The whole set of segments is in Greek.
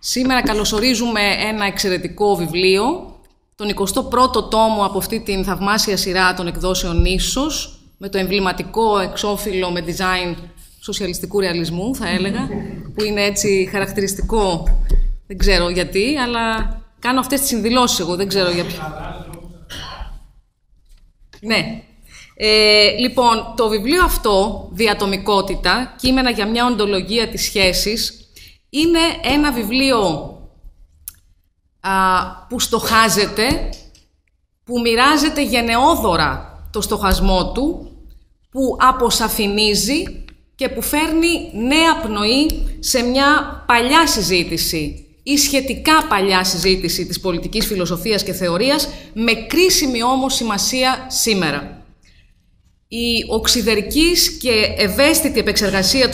Σήμερα καλωσορίζουμε ένα εξαιρετικό βιβλίο, τον 21ο τόμο από αυτή την θαυμάσια σειρά των εκδόσεων Νήσος, με το εμβληματικό εξώφυλλο με design σοσιαλιστικού ρεαλισμού, θα έλεγα, που είναι έτσι χαρακτηριστικό, δεν ξέρω γιατί, αλλά κάνω αυτές τις συνδηλώσεις εγώ, δεν ξέρω για ποιο. Ναι. Λοιπόν, το βιβλίο αυτό, «Διατομικότητα, κείμενα για μια οντολογία της σχέσης», είναι ένα βιβλίο που στοχάζεται, που μοιράζεται γενναιόδωρα το στοχασμό του, που αποσαφηνίζει και που φέρνει νέα πνοή σε μια παλιά συζήτηση ή σχετικά παλιά συζήτηση της πολιτικής φιλοσοφίας και θεωρίας, με κρίσιμη όμως σημασία σήμερα. Η οξυδερκής και ευαίσθητη επεξεργασία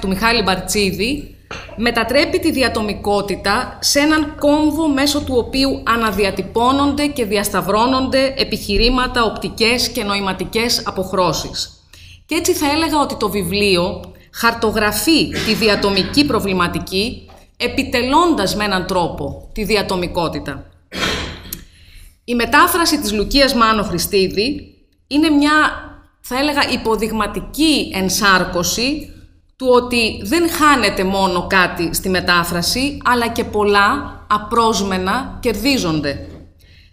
του Μιχάλη Μπαρτσίδη μετατρέπει τη διατομικότητα σε έναν κόμβο μέσω του οποίου αναδιατυπώνονται και διασταυρώνονται επιχειρήματα, οπτικές και νοηματικές αποχρώσεις. Και έτσι θα έλεγα ότι το βιβλίο χαρτογραφεί τη διατομική προβληματική, επιτελώντας με έναν τρόπο τη διατομικότητα. Η μετάφραση της Λουκίας Μάνο Χριστίδη είναι μια, θα έλεγα, υποδειγματική ενσάρκωση του ότι δεν χάνεται μόνο κάτι στη μετάφραση, αλλά και πολλά απρόσμενα κερδίζονται.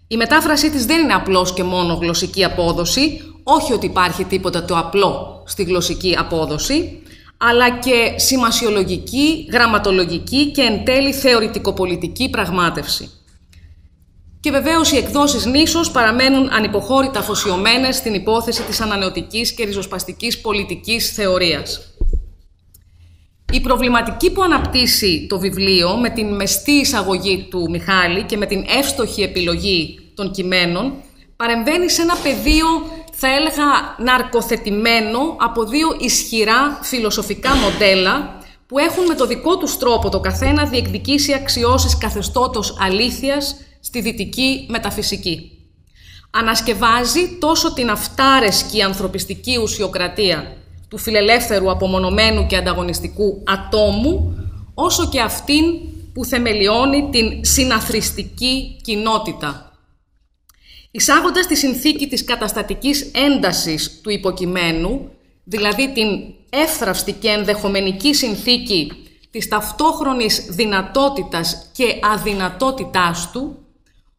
Η μετάφρασή της δεν είναι απλώς και μόνο γλωσσική απόδοση, όχι ότι υπάρχει τίποτα το απλό στη γλωσσική απόδοση, αλλά και σημασιολογική, γραμματολογική και εν τέλει θεωρητικοπολιτική πραγμάτευση. Και βεβαίως οι εκδόσεις Νήσος παραμένουν ανυποχώρητα αφοσιωμένες στην υπόθεση της ανανεωτικής και ριζοσπαστικής πολιτικής θεωρίας. Η προβληματική που αναπτύσσει το βιβλίο, με την μεστή εισαγωγή του Μιχάλη και με την εύστοχη επιλογή των κειμένων, παρεμβαίνει σε ένα πεδίο, θα έλεγα, ναρκοθετημένο από δύο ισχυρά φιλοσοφικά μοντέλα που έχουν με το δικό τους τρόπο το καθένα διεκδικήσει αξιώσεις καθεστώτος αλήθειας στη δυτική μεταφυσική. Ανασκευάζει τόσο την αυτάρεσκη ανθρωπιστική ουσιοκρατία του φιλελεύθερου, απομονωμένου και ανταγωνιστικού ατόμου, όσο και αυτήν που θεμελιώνει την συναθριστική κοινότητα. Εισάγοντας τη συνθήκη της καταστατικής έντασης του υποκειμένου, δηλαδή την εύθραυστη και ενδεχομενική συνθήκη της ταυτόχρονης δυνατότητας και αδυνατότητάς του,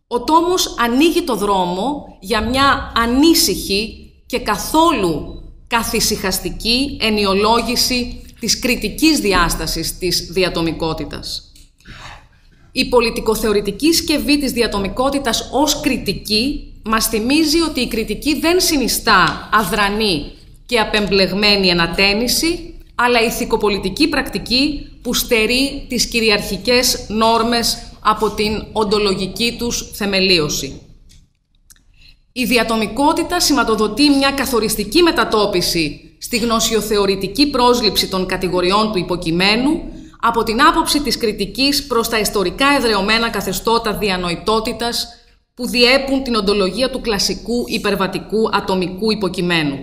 ο τόμος ανοίγει το δρόμο για μια ανήσυχη και καθόλου καθησυχαστική ενιολόγηση της κριτικής διάστασης της διατομικότητας. Η πολιτικοθεωρητική σκευή της διατομικότητας ως κριτική μας θυμίζει ότι η κριτική δεν συνιστά αδρανή και απεμπλεγμένη ενατένιση, αλλά ηθικοπολιτική πρακτική που στερεί τις κυριαρχικές νόρμες από την οντολογική τους θεμελίωση. Η διατομικότητα σηματοδοτεί μια καθοριστική μετατόπιση στη γνωσιοθεωρητική πρόσληψη των κατηγοριών του υποκειμένου από την άποψη της κριτικής προς τα ιστορικά εδραιωμένα καθεστώτα διανοητότητας που διέπουν την οντολογία του κλασικού υπερβατικού ατομικού υποκειμένου.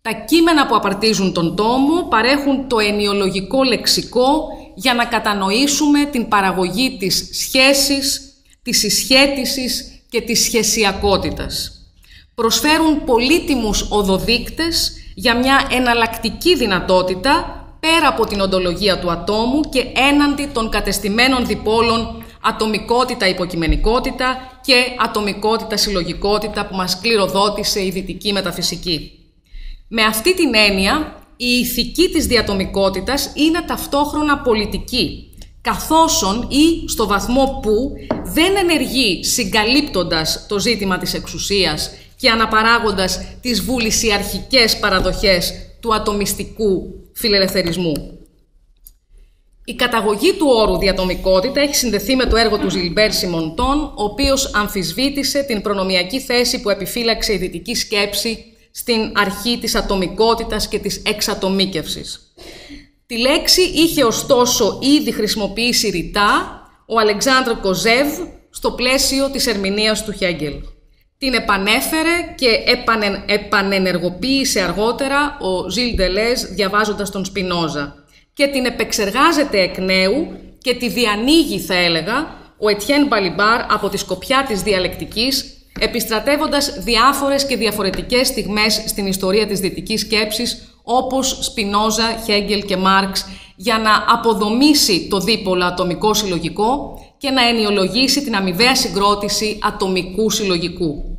Τα κείμενα που απαρτίζουν τον τόμο παρέχουν το ενιολογικό λεξικό για να κατανοήσουμε την παραγωγή της σχέσης, της συσχέτισης και της σχεσιακότητας. Προσφέρουν πολύτιμους οδοδείκτες για μια εναλλακτική δυνατότητα πέρα από την οντολογία του ατόμου και έναντι των κατεστημένων διπόλων ατομικότητα-υποκειμενικότητα και ατομικότητα-συλλογικότητα που μας κληροδότησε η δυτική μεταφυσική. Με αυτή την έννοια, η ηθική της διατομικότητας είναι ταυτόχρονα πολιτική, καθόσον ή στο βαθμό που δεν ενεργεί συγκαλύπτοντας το ζήτημα της εξουσίας και αναπαράγοντας τις βουλησιαρχικές παραδοχές του ατομιστικού φιλελευθερισμού. Η καταγωγή του όρου διατομικότητα έχει συνδεθεί με το έργο του Ζιλμπέρ Σιμοντών, ο οποίος αμφισβήτησε την προνομιακή θέση που επιφύλαξε η δυτική σκέψη στην αρχή της ατομικότητας και της εξατομίκευσης. Τη λέξη είχε ωστόσο ήδη χρησιμοποιήσει ρητά ο Αλεξάνδρ Κοζέβ στο πλαίσιο της ερμηνείας του Χέγκελ. Την επανέφερε και επανενεργοποίησε αργότερα ο Ζιλ Ντελέζ διαβάζοντας τον Σπινόζα και την επεξεργάζεται εκ νέου και τη διανοίγει, θα έλεγα, ο Ετιέν Μπαλιμπάρ από τη σκοπιά της διαλεκτικής, επιστρατεύοντας διάφορες και διαφορετικές στιγμές στην ιστορία της δυτικής σκέψης, όπως Σπινόζα, Χέγκελ και Μάρξ, για να αποδομήσει το δίπολο ατομικό συλλογικό και να ενιολογήσει την αμοιβαία συγκρότηση ατομικού συλλογικού.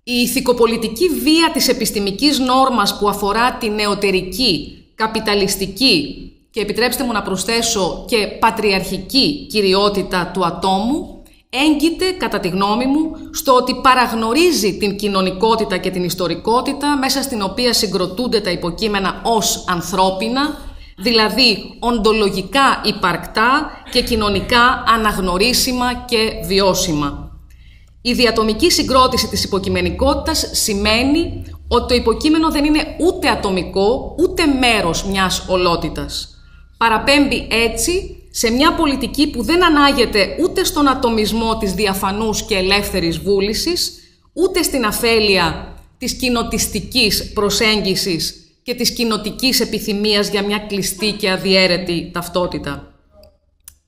Η ηθικοπολιτική βία της επιστημικής νόρμας που αφορά την νεωτερική, καπιταλιστική και, επιτρέψτε μου να προσθέσω, και πατριαρχική κυριότητα του ατόμου έγκυται, κατά τη γνώμη μου, στο ότι παραγνωρίζει την κοινωνικότητα και την ιστορικότητα μέσα στην οποία συγκροτούνται τα υποκείμενα ως ανθρώπινα, δηλαδή οντολογικά υπαρκτά και κοινωνικά αναγνωρίσιμα και βιώσιμα. Η διατομική συγκρότηση της υποκειμενικότητας σημαίνει ότι το υποκείμενο δεν είναι ούτε ατομικό, ούτε μέρος μιας ολότητας. Παραπέμπει έτσι σε μια πολιτική που δεν ανάγεται ούτε στον ατομισμό της διαφανούς και ελεύθερης βούλησης, ούτε στην αφέλεια της κοινοτιστικής προσέγγισης και της κοινοτικής επιθυμίας για μια κλειστή και αδιέρετη ταυτότητα.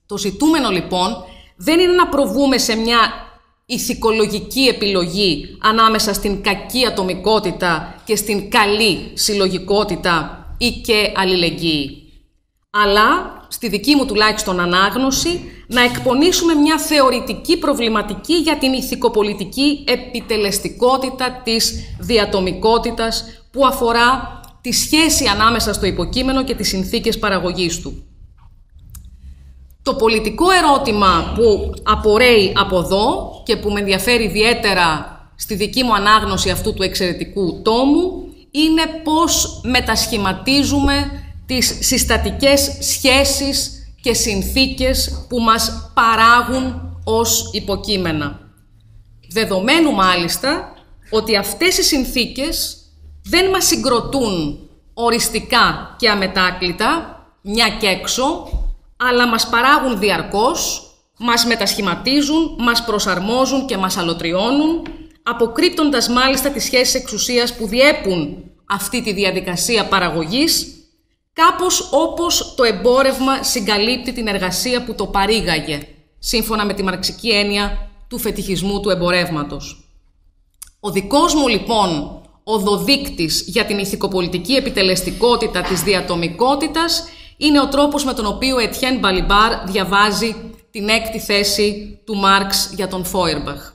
Το ζητούμενο λοιπόν δεν είναι να προβούμε σε μια ηθικολογική επιλογή ανάμεσα στην κακή ατομικότητα και στην καλή συλλογικότητα ή και αλληλεγγύη. Αλλά, στη δική μου τουλάχιστον ανάγνωση, να εκπονήσουμε μια θεωρητική προβληματική για την ηθικοπολιτική επιτελεστικότητα της διατομικότητας που αφορά τη σχέση ανάμεσα στο υποκείμενο και τις συνθήκες παραγωγής του. Το πολιτικό ερώτημα που απορρέει από εδώ και που με ενδιαφέρει ιδιαίτερα στη δική μου ανάγνωση αυτού του εξαιρετικού τόμου είναι πώς μετασχηματίζουμε τις συστατικές σχέσεις και συνθήκες που μας παράγουν ως υποκείμενα. Δεδομένου μάλιστα ότι αυτές οι συνθήκες δεν μας συγκροτούν οριστικά και αμετάκλητα, μια και έξω, αλλά μας παράγουν διαρκώς, μας μετασχηματίζουν, μας προσαρμόζουν και μας αλωτριώνουν, αποκρύπτοντας μάλιστα τις σχέσεις εξουσίας που διέπουν αυτή τη διαδικασία παραγωγής, κάπως όπως το εμπόρευμα συγκαλύπτει την εργασία που το παρήγαγε, σύμφωνα με τη μαρξική έννοια του φετιχισμού του εμπορεύματος. Ο δικός μου λοιπόν οδοδείκτης για την ηθικοπολιτική επιτελεστικότητα της διατομικότητας είναι ο τρόπος με τον οποίο ο Ετιέν Μπαλιμπάρ διαβάζει την έκτη θέση του Μάρξ για τον Φόιερμπαχ.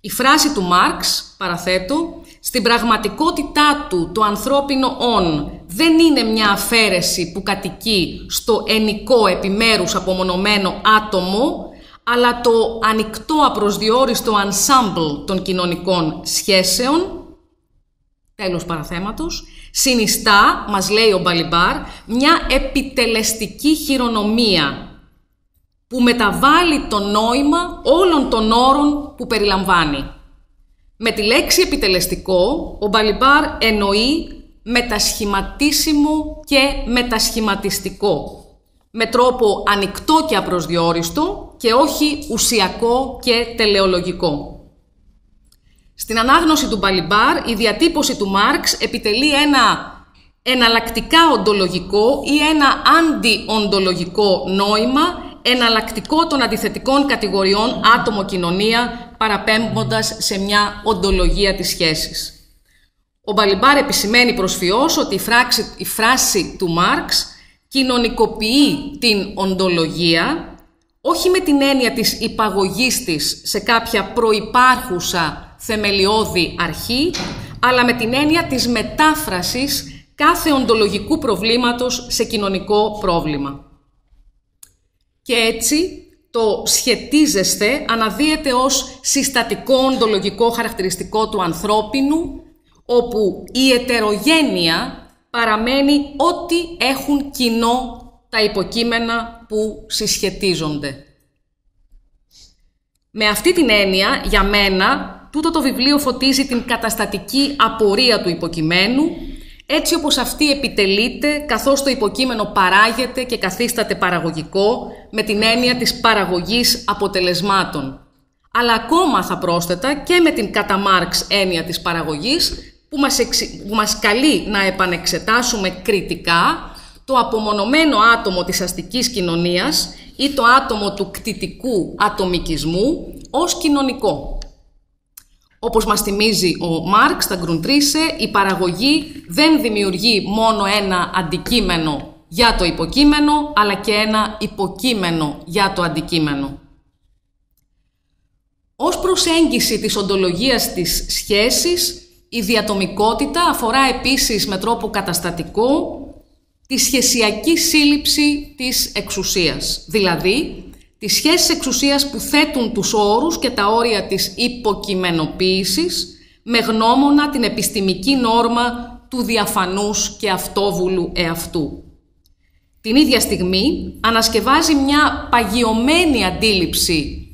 Η φράση του Μάρξ, παραθέτω, στην πραγματικότητά του το ανθρώπινο «ον» δεν είναι μια αφαίρεση που κατοικεί στο ενικό επιμέρους απομονωμένο άτομο, αλλά το ανοιχτό απροσδιόριστο ensemble των κοινωνικών σχέσεων, τέλος παραθέματος, συνιστά, μας λέει ο Μπαλιμπάρ, μια επιτελεστική χειρονομία που μεταβάλλει το νόημα όλων των όρων που περιλαμβάνει. Με τη λέξη επιτελεστικό, ο Μπαλιμπάρ εννοεί μετασχηματίσιμο και μετασχηματιστικό, με τρόπο ανοιχτό και απροσδιόριστο και όχι ουσιακό και τελεολογικό. Στην ανάγνωση του Μπαλιμπάρ, η διατύπωση του Μάρξ επιτελεί ένα εναλλακτικά οντολογικό ή ένα αντιοντολογικό νόημα, εναλλακτικό των αντιθετικών κατηγοριών άτομο-κοινωνία, παραπέμποντας σε μια οντολογία της σχέσης. Ο Μπαλιμπάρ επισημαίνει προσφυώς ότι η φράση του Μάρξ κοινωνικοποιεί την οντολογία, όχι με την έννοια της υπαγωγής της σε κάποια προϋπάρχουσα θεμελιώδη αρχή, αλλά με την έννοια της μετάφρασης κάθε οντολογικού προβλήματος σε κοινωνικό πρόβλημα. Και έτσι το σχετίζεστε αναδύεται ως συστατικό οντολογικό χαρακτηριστικό του ανθρώπινου, όπου η ετερογένεια παραμένει ό,τι έχουν κοινό τα υποκείμενα που συσχετίζονται. Με αυτή την έννοια, για μένα, τούτο το βιβλίο φωτίζει την καταστατική απορία του υποκειμένου, έτσι όπως αυτή επιτελείται καθώς το υποκείμενο παράγεται και καθίσταται παραγωγικό με την έννοια της παραγωγής αποτελεσμάτων. Αλλά ακόμα θα πρόσθετα και με την κατά Μάρξ έννοια της παραγωγής που μας καλεί να επανεξετάσουμε κριτικά το απομονωμένο άτομο της αστικής κοινωνίας ή το άτομο του κτητικού ατομικισμού ως κοινωνικό. Όπως μας θυμίζει ο Μάρξ στα Grundrisse, η παραγωγή δεν δημιουργεί μόνο ένα αντικείμενο για το υποκείμενο, αλλά και ένα υποκείμενο για το αντικείμενο. Ως προσέγγιση της οντολογίας της σχέσης, η διατομικότητα αφορά επίσης με τρόπο καταστατικό τη σχεσιακή σύλληψη της εξουσίας, δηλαδή τις σχέσεις εξουσίας που θέτουν τους όρους και τα όρια της υποκειμενοποίησης με γνώμονα την επιστημική νόρμα του διαφανούς και αυτόβουλου εαυτού. Την ίδια στιγμή ανασκευάζει μια παγιωμένη αντίληψη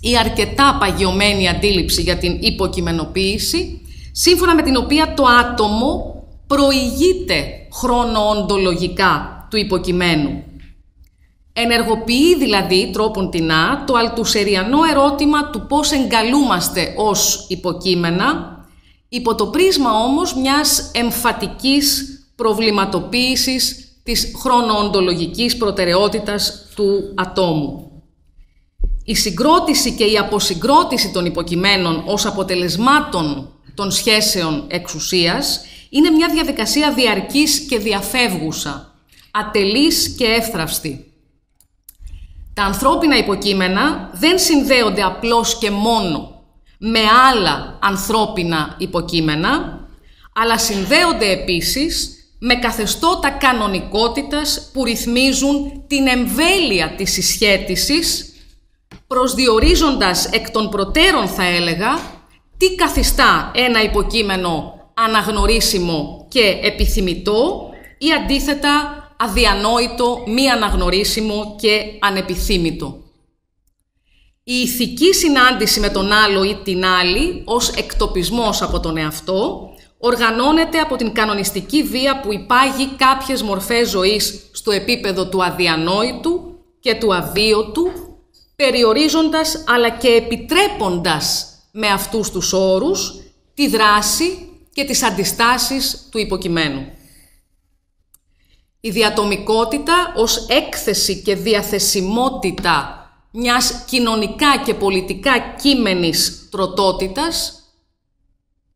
ή αρκετά παγιωμένη αντίληψη για την υποκειμενοποίηση, σύμφωνα με την οποία το άτομο προηγείται χρονοοντολογικά του υποκειμένου. Ενεργοποιεί δηλαδή τρόπον τεινά το αλτουσεριανό ερώτημα του πώς εγκαλούμαστε ως υποκείμενα, υπό το πρίσμα όμως μιας εμφατικής προβληματοποίησης της χρονοοντολογικής προτεραιότητας του ατόμου. Η συγκρότηση και η αποσυγκρότηση των υποκειμένων ως αποτελεσμάτων των σχέσεων εξουσίας είναι μια διαδικασία διαρκής και διαφεύγουσα, ατελής και εύθραυστη. Τα ανθρώπινα υποκείμενα δεν συνδέονται απλώς και μόνο με άλλα ανθρώπινα υποκείμενα, αλλά συνδέονται επίσης με καθεστώτα κανονικότητας που ρυθμίζουν την εμβέλεια της συσχέτισης, προσδιορίζοντας εκ των προτέρων, θα έλεγα, τι καθιστά ένα υποκείμενο αναγνωρίσιμο και επιθυμητό ή αντίθετα αδιανόητο, μη αναγνωρίσιμο και ανεπιθύμητο. Η ηθική συνάντηση με τον άλλο ή την άλλη, ως εκτοπισμός από τον εαυτό, οργανώνεται από την κανονιστική βία που υπάγει κάποιες μορφές ζωής στο επίπεδο του αδιανόητου και του αβίωτου, περιορίζοντας αλλά και επιτρέποντας με αυτούς τους όρους τη δράση και τις αντιστάσεις του υποκειμένου. Η διατομικότητα ως έκθεση και διαθεσιμότητα μιας κοινωνικά και πολιτικά κείμενης τροτότητας,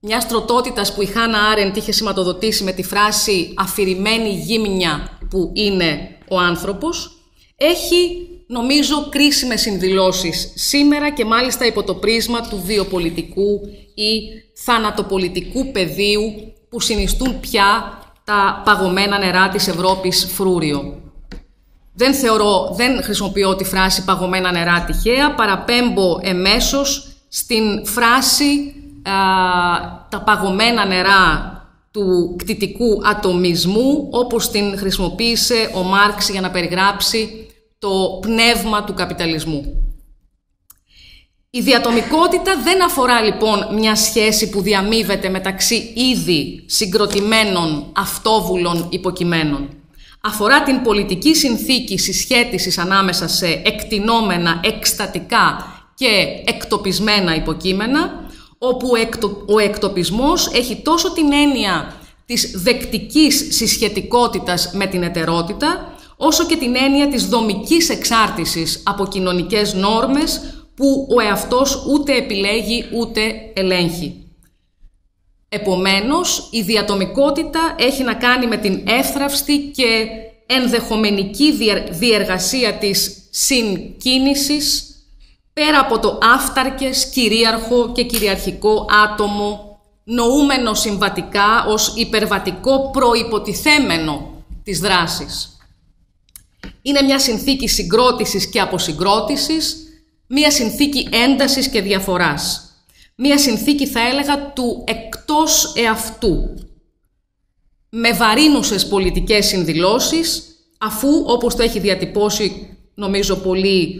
μιας τροτότητας που η Χάνα Άρεντ είχε σηματοδοτήσει με τη φράση «αφηρημένη γύμνια που είναι ο άνθρωπος», έχει, νομίζω, κρίσιμες συνδηλώσεις σήμερα και μάλιστα υπό το πρίσμα του βιοπολιτικού ή θανατοπολιτικού πεδίου που συνιστούν πια τα παγωμένα νερά της Ευρώπης φρούριο. Δεν χρησιμοποιώ τη φράση «παγωμένα νερά» τυχαία, παραπέμπω εμέσως στην φράση «τα παγωμένα νερά του κτητικού ατομισμού», όπως την χρησιμοποίησε ο Μάρξ για να περιγράψει το πνεύμα του καπιταλισμού. Η διατομικότητα δεν αφορά λοιπόν μια σχέση που διαμείβεται μεταξύ ήδη συγκροτημένων αυτόβουλων υποκειμένων. Αφορά την πολιτική συνθήκη συσχέτισης ανάμεσα σε εκτινόμενα, εκστατικά και εκτοπισμένα υποκείμενα, όπου ο εκτοπισμός έχει τόσο την έννοια της δεκτικής συσχετικότητας με την ετερότητα, όσο και την έννοια της δομικής εξάρτησης από κοινωνικές νόρμες που ο εαυτός ούτε επιλέγει ούτε ελέγχει. Επομένως, η διατομικότητα έχει να κάνει με την εύθραυστη και ενδεχομενική διεργασία της συγκίνησης πέρα από το άφταρκες, κυρίαρχο και κυριαρχικό άτομο, νοούμενο συμβατικά ως υπερβατικό προϋποτιθέμενο της δράσης. Είναι μια συνθήκη συγκρότησης και αποσυγκρότησης, μια συνθήκη έντασης και διαφοράς. Μια συνθήκη, θα έλεγα, του εκτός εαυτού, με βαρύνουσες πολιτικές συνδηλώσεις, αφού, όπως το έχει διατυπώσει, νομίζω πολύ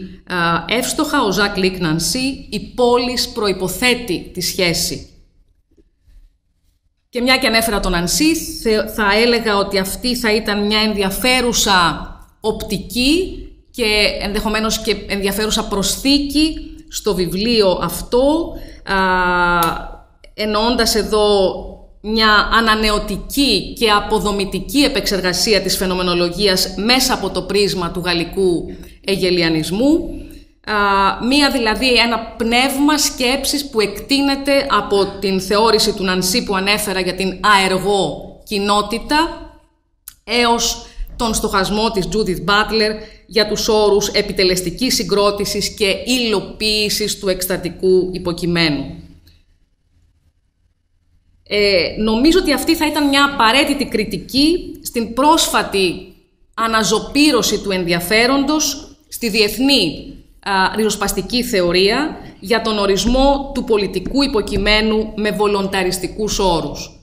εύστοχα, ο Ζακ Λικ Νανσί, η πόλης προϋποθέτει τη σχέση. Και μια και ανέφερα τον Νανσί, θα έλεγα ότι αυτή θα ήταν μια ενδιαφέρουσα οπτική και ενδεχομένως και ενδιαφέρουσα προσθήκη στο βιβλίο αυτό, εννοώντας εδώ μια ανανεωτική και αποδομητική επεξεργασία της φαινομενολογίας μέσα από το πρίσμα του γαλλικού εγελιανισμού, ένα πνεύμα σκέψης που εκτείνεται από την θεώρηση του Νανσί που ανέφερα για την αεργό κοινότητα έως τον στοχασμό της Judith Butler για τους όρους επιτελεστικής συγκρότησης και υλοποίησης του εκστατικού υποκειμένου. Νομίζω ότι αυτή θα ήταν μια απαραίτητη κριτική στην πρόσφατη αναζωπήρωση του ενδιαφέροντος στη διεθνή ριζοσπαστική θεωρία για τον ορισμό του πολιτικού υποκειμένου με βολονταριστικούς όρους.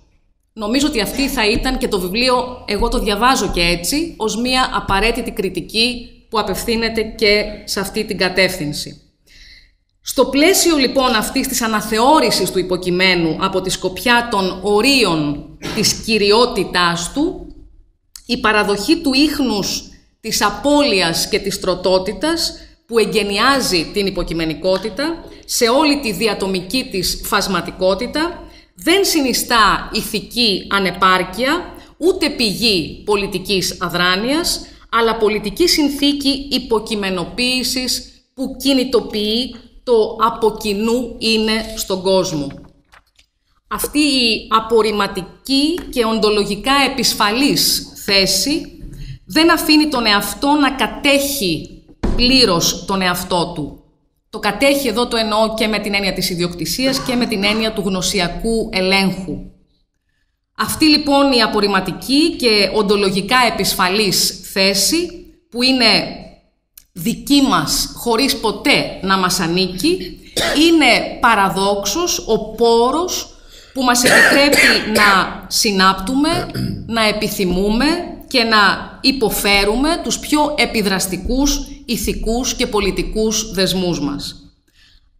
Νομίζω ότι αυτή θα ήταν, και το βιβλίο εγώ το διαβάζω και έτσι, ως μια απαραίτητη κριτική που απευθύνεται και σε αυτή την κατεύθυνση. Στο πλαίσιο λοιπόν αυτής της αναθεώρησης του υποκειμένου από τη σκοπιά των ορίων της κυριότητάς του, η παραδοχή του ίχνους της απώλειας και της τροτότητας που εγκαινιάζει την υποκειμενικότητα σε όλη τη διατομική της φασματικότητα δεν συνιστά ηθική ανεπάρκεια, ούτε πηγή πολιτικής αδράνειας, αλλά πολιτική συνθήκη υποκειμενοποίησης που κινητοποιεί το από κοινού είναι στον κόσμο. Αυτή η απορριμματική και οντολογικά επισφαλής θέση δεν αφήνει τον εαυτό να κατέχει πλήρως τον εαυτό του. Το κατέχει εδώ το εννοώ και με την έννοια της ιδιοκτησίας και με την έννοια του γνωσιακού ελέγχου. Αυτή λοιπόν η απορριμματική και οντολογικά επισφαλής θέση που είναι δική μας χωρίς ποτέ να μας ανήκει, είναι παραδόξως ο πόρος που μας επιτρέπει να συνάπτουμε, να επιθυμούμε και να υποφέρουμε τους πιο επιδραστικούς ηθικούς και πολιτικούς δεσμούς μας.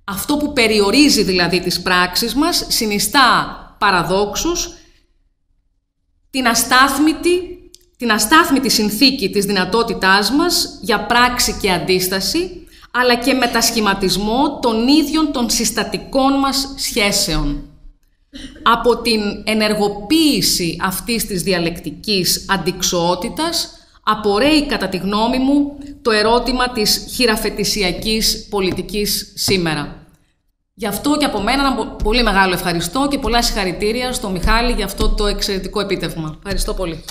Αυτό που περιορίζει δηλαδή τις πράξεις μας συνιστά παραδόξως την αστάθμητη συνθήκη της δυνατότητάς μας για πράξη και αντίσταση, αλλά και μετασχηματισμό των ίδιων των συστατικών μας σχέσεων. Από την ενεργοποίηση αυτής της διαλεκτικής αντιξοότητας απορρέει κατά τη γνώμη μου το ερώτημα της χειραφετησιακής πολιτικής σήμερα. Γι' αυτό και από μένα ένα πολύ μεγάλο ευχαριστώ και πολλά συγχαρητήρια στο Μιχάλη για αυτό το εξαιρετικό επίτευγμα. Ευχαριστώ πολύ.